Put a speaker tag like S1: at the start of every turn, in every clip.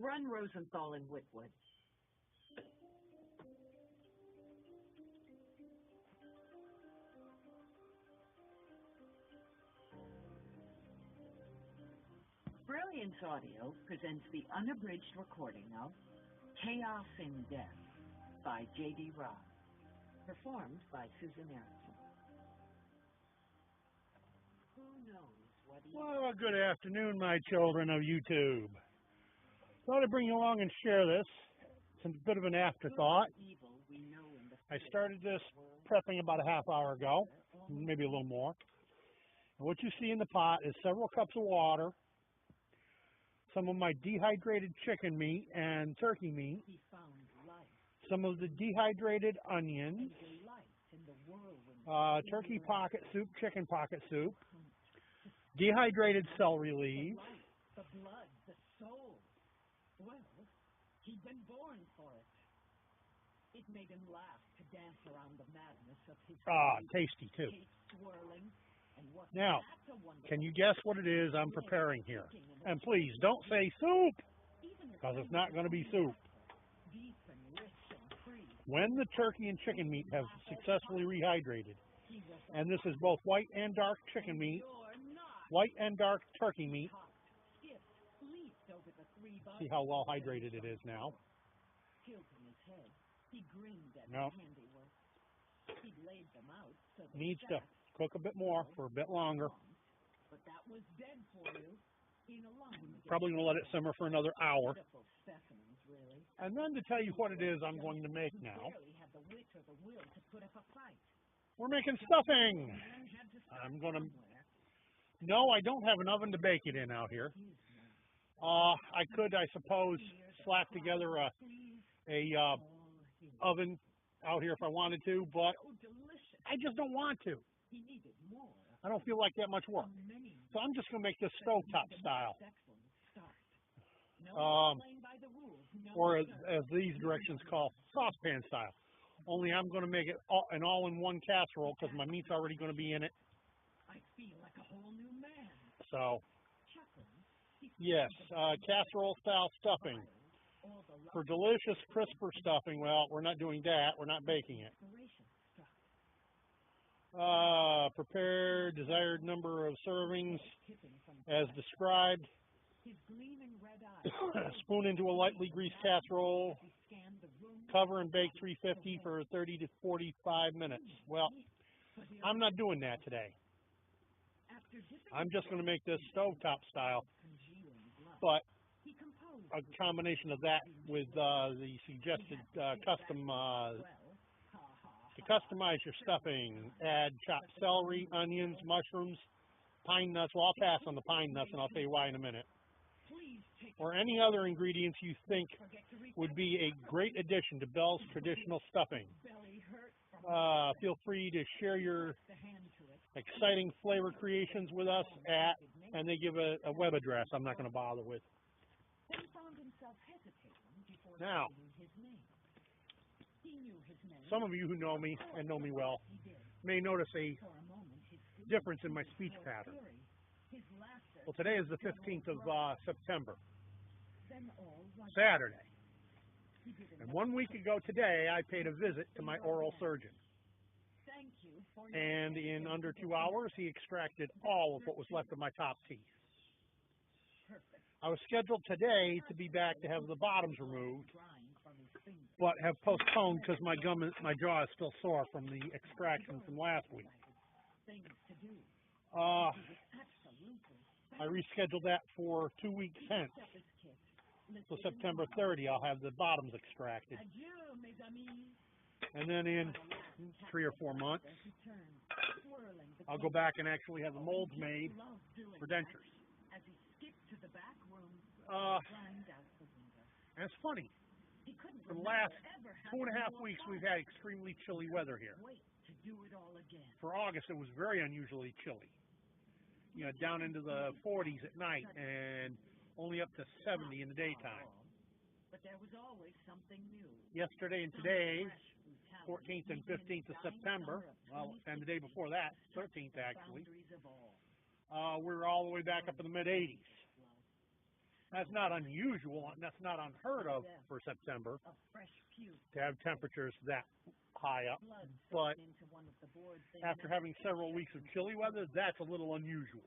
S1: Run Rosenthal and Whitwood. Brilliance Audio presents the unabridged recording of Chaos in Death by J.D. Robb, performed by Susan Erickson. Who knows what he...
S2: Well, good afternoon, my children of YouTube. Thought I'd bring you along and share this. It's a bit of an afterthought. I started this prepping about a half hour ago, maybe a little more. And what you see in the pot is several cups of water, some of my dehydrated chicken meat and turkey meat, some of the dehydrated onions, turkey pocket soup, chicken pocket soup, dehydrated celery leaves.
S1: The blood, the soul. Well, he'd been born for it. It made him laugh to dance around the madness of his
S2: tasty too.
S1: Swirling.
S2: Now, can you guess what it is I'm preparing here? And please, don't say soup, because it's not going to be soup. When the turkey and chicken meat have successfully rehydrated, and this is both white and dark chicken meat, white and dark turkey meat, see how well hydrated it is now. No. Needs to cook a bit more for a bit longer. Probably going to let it simmer for another hour. And then to tell you what it is I'm going to make now. We're making stuffing. No, I don't have an oven to bake it in out here. I could, I suppose, slap together a oven out here if I wanted to, but I just don't want to. I don't feel like that much work. So I'm just going to make this stovetop style. Or as these directions call, saucepan style. Only I'm going to make it an all-in-one casserole because my meat's already going to be in it. So, yes, casserole-style stuffing. For delicious, crisper stuffing, well, we're not doing that. We're not baking it. Prepare desired number of servings as described. Spoon into a lightly greased casserole. Cover and bake 350 for 30 to 45 minutes. Well, I'm not doing that today. I'm just going to make this stovetop style, but a combination of that with the suggested custom. To customize your stuffing, add chopped celery, onions, mushrooms, pine nuts. Well, I'll pass on the pine nuts, and I'll tell you why in a minute. Or any other ingredients you think would be a great addition to Bell's traditional stuffing. Feel free to share your exciting flavor creations with us at, and they give a web address I'm not going to bother with. Now, some of you who know me and know me well may notice a difference in my speech pattern. Well, today is the 15th of September, Saturday. And 1 week ago today, I paid a visit to my oral surgeon. And in under 2 hours, he extracted all of what was left of my top teeth. I was scheduled today to be back to have the bottoms removed, but have postponed because my jaw is still sore from the extraction from last week. I rescheduled that for 2 weeks hence. So September 30, I'll have the bottoms extracted. And then in 3 or 4 months, I'll go back and actually have the molds made for dentures. And it's funny. For the last 2.5 weeks, we've had extremely chilly weather here. For August, it was very unusually chilly. You know, down into the 40s at night and only up to 70 in the daytime. Yesterday and today, 14th and 15th of September, well, and the day before that, 13th actually, we're all the way back up in the mid-80s. That's not unusual, and that's not unheard of for September to have temperatures that high up. But after having several weeks of chilly weather, that's a little unusual.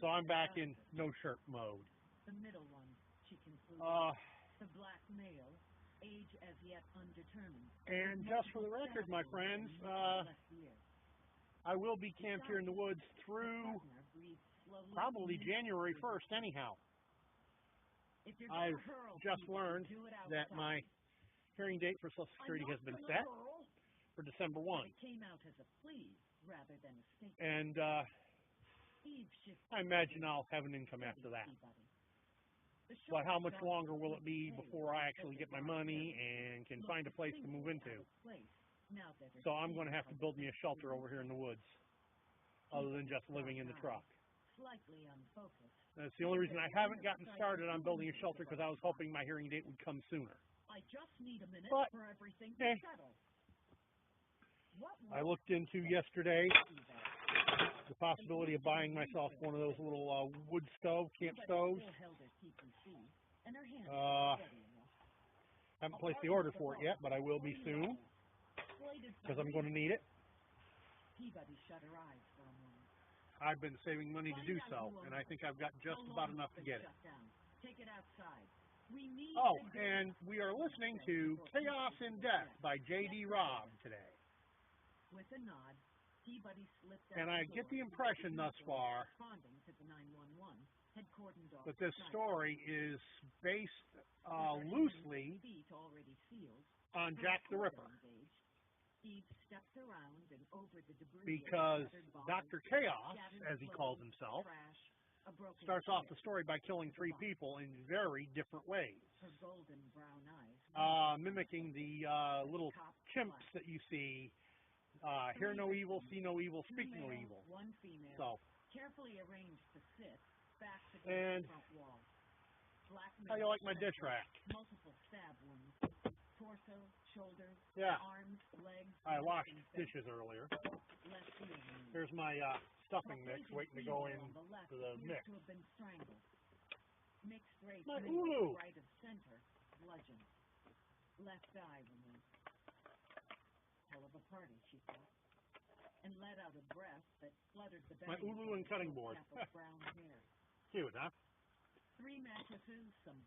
S2: So I'm back in no shirt mode.
S1: The middle one, she concluded. The black male, age as yet undetermined.
S2: And just for the record, my friends, I will be camped here in the woods through probably January 1st anyhow. I've just learned that my hearing date for Social Security has been set for December 1. And I imagine I'll have an income after that. But how much longer will it be before I actually get my money and can find a place to move into? So I'm going to have to build me a shelter over here in the woods, other than just living in the truck. That's the only reason I haven't gotten started on building a shelter, because I was hoping my hearing date would come sooner. But, I looked into yesterday the possibility of buying myself one of those little wood stove, camp stoves. Haven't placed the order for it yet, but I will be soon, because I'm going to need it. I've been saving money to do so, and I think I've got just about enough to get it. Oh, and we are listening to Chaos in Death by J.D. Robb today. And I get the impression thus far that this story is based loosely on Jack the Ripper, because Dr. Chaos, as he calls himself, starts off the story by killing 3 people in very different ways, mimicking the little chimps that you see, hear no evil, see no evil, speak no evil. So, and how do you like my dish rack? Yeah, I washed dishes earlier. Here's my stuffing mix waiting to go in to the mix. My Ulu! My Ulu and cutting board. Cute, huh?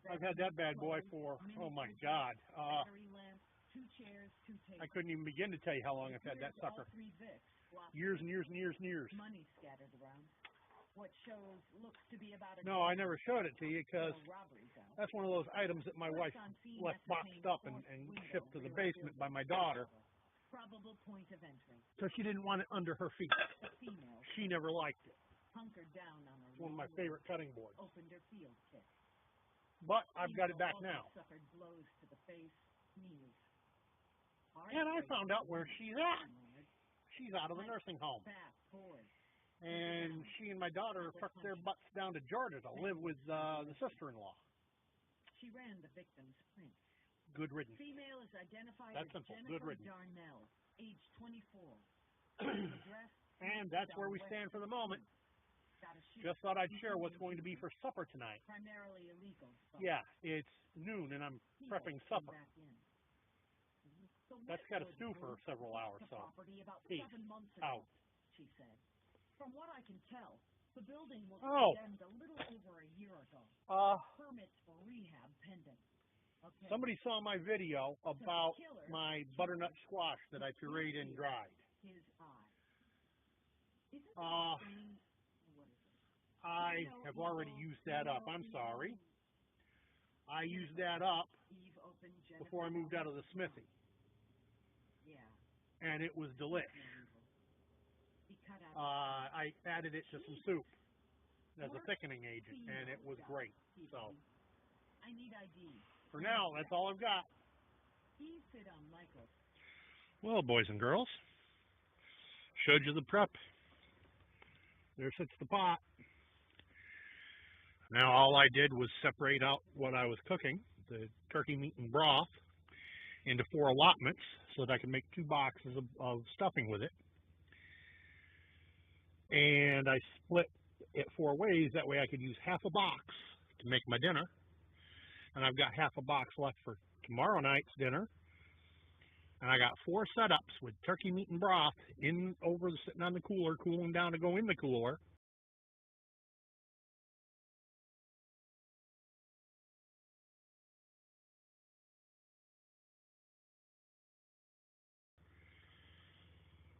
S2: I've had that bad boy for, oh my God, I couldn't even begin to tell you how long I've had that sucker. Years and years and years and years. No, I never showed it to you, because that's one of those items that my wife left boxed up and shipped to the basement by my daughter. So she didn't want it under her feet. She never liked it. It's one of my favorite cutting boards. But I've got it back now. And I found out where she's at. She's out of the nursing home. And she and my daughter trucked their butts down to Georgia to live with the sister-in-law. Good riddance. That's simple. Good riddance. And that's where we stand for the moment. Just thought I'd share what's going to be for supper tonight. Yeah, it's noon and I'm prepping supper. That's got to stew for several hours, so peace out. From what I can tell, the building was condemned a little over a year ago. Permits for rehab pending. Okay. Somebody saw my video about my butternut squash that I pureed and dried. I have already used that up. I'm sorry. I used that up before I moved out of the smithy. And it was delish. I added it to some soup as a thickening agent, and it was great. So, for now, that's all I've got. Well, boys and girls, showed you the prep. There sits the pot. Now all I did was separate out what I was cooking, the turkey meat and broth, into 4 allotments so that I could make 2 boxes of stuffing with it. And I split it 4 ways, that way I could use half a box to make my dinner. And I've got half a box left for tomorrow night's dinner. And I got 4 setups with turkey meat and broth sitting on the cooler, cooling down to go in the cooler.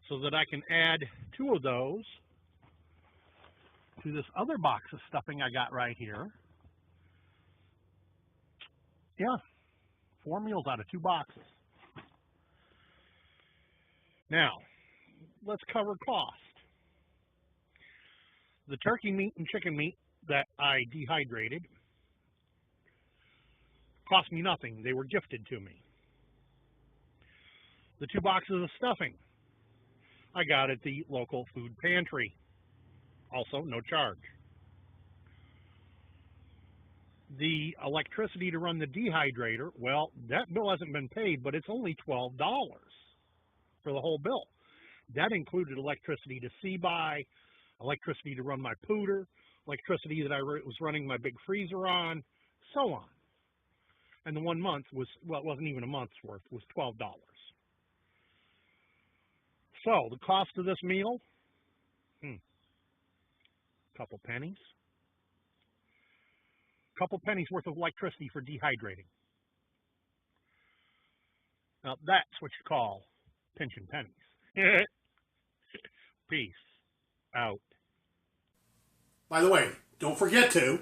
S2: So that I can add 2 of those to this other box of stuffing I got right here. Yeah, 4 meals out of 2 boxes. Now, let's cover cost. The turkey meat and chicken meat that I dehydrated cost me nothing. They were gifted to me. The 2 boxes of stuffing I got at the local food pantry. Also, no charge. The electricity to run the dehydrator, well, that bill hasn't been paid, but it's only $12 for the whole bill. That included electricity to see-by, electricity to run my pooter, electricity that I was running my big freezer on, so on. And the 1 month was, well, it wasn't even a month's worth, it was $12. So, the cost of this meal, couple pennies. Couple pennies worth of electricity for dehydrating. Now, that's what you call pinching pennies. Peace out.
S3: By the way, don't forget to